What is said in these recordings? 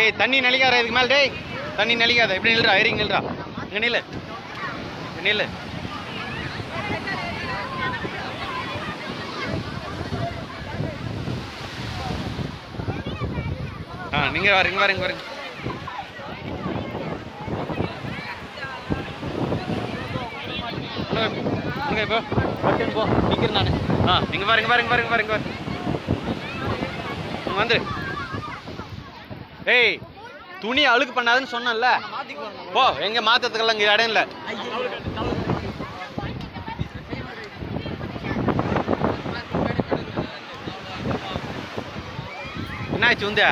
டேய் தண்ணி நலிக்காத இதுக்கு மேலே. டேய் தண்ணி நலிக்காத. இப்படி நில்றா, ஏறிங்க நில்றா. இங்கே நில்லு, நில்லு. நீங்கள் வரீங்க வரீங்க வரீங்க. இப்போ போ நிற்கிறேன் நான். நீங்கள் பாருங்க பாருங்க பாருங்க பாருங்க பாருங்க வந்துரு. ஏய் துணி அழுக்கு பண்ணாதுன்னு சொன்னல. போ எங்க மாத்தத்துக்கெல்லாம் இங்கே இடம் இல்லை. என்னாச்சு வந்து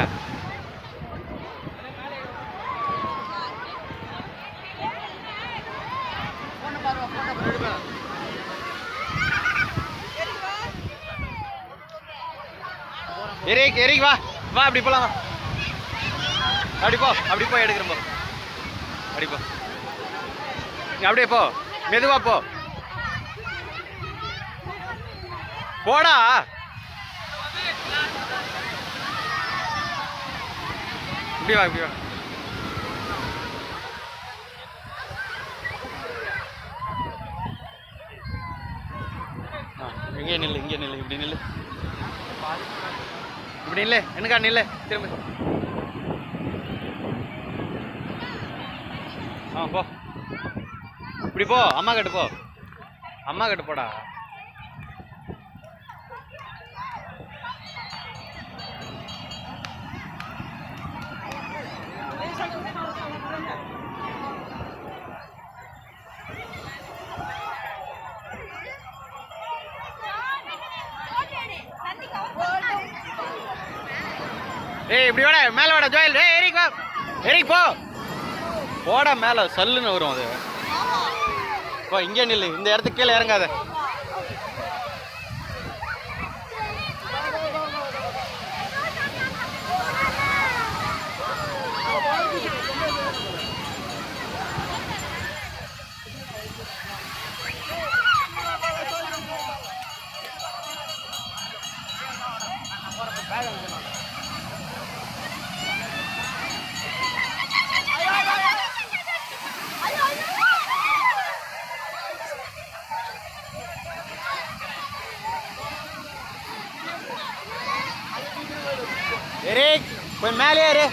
எரிக் எரிக் வா வா. அப்படி போலாம் வா. அப்படி போ எடுக்கிறோம். போ அப்படி போ. நீ அப்படியே போ, மெதுவா போ. போடா. இப்படி வா இப்படி வா. இங்கே நில்லு இங்கே நில்லு. இப்படி நில்லு இப்படி நில்லு. எனக்கா நில்லு திரும்ப. போ இப்படி போ. அம்மா கிட்ட போ. அம்மா கிட்ட போடா. ஏய் இப்படி வாடா, மேலே வாடா ஜோயல். ஏய் எரிக் வா. எரிக் போ. போடா மேலே சல்லுன்னு வரும் அது. போ இங்கே நில்லு. இந்த இடத்துக்கு கீழே இறங்காத. எரிக் கொஞ்சம் மேலே ஏறு.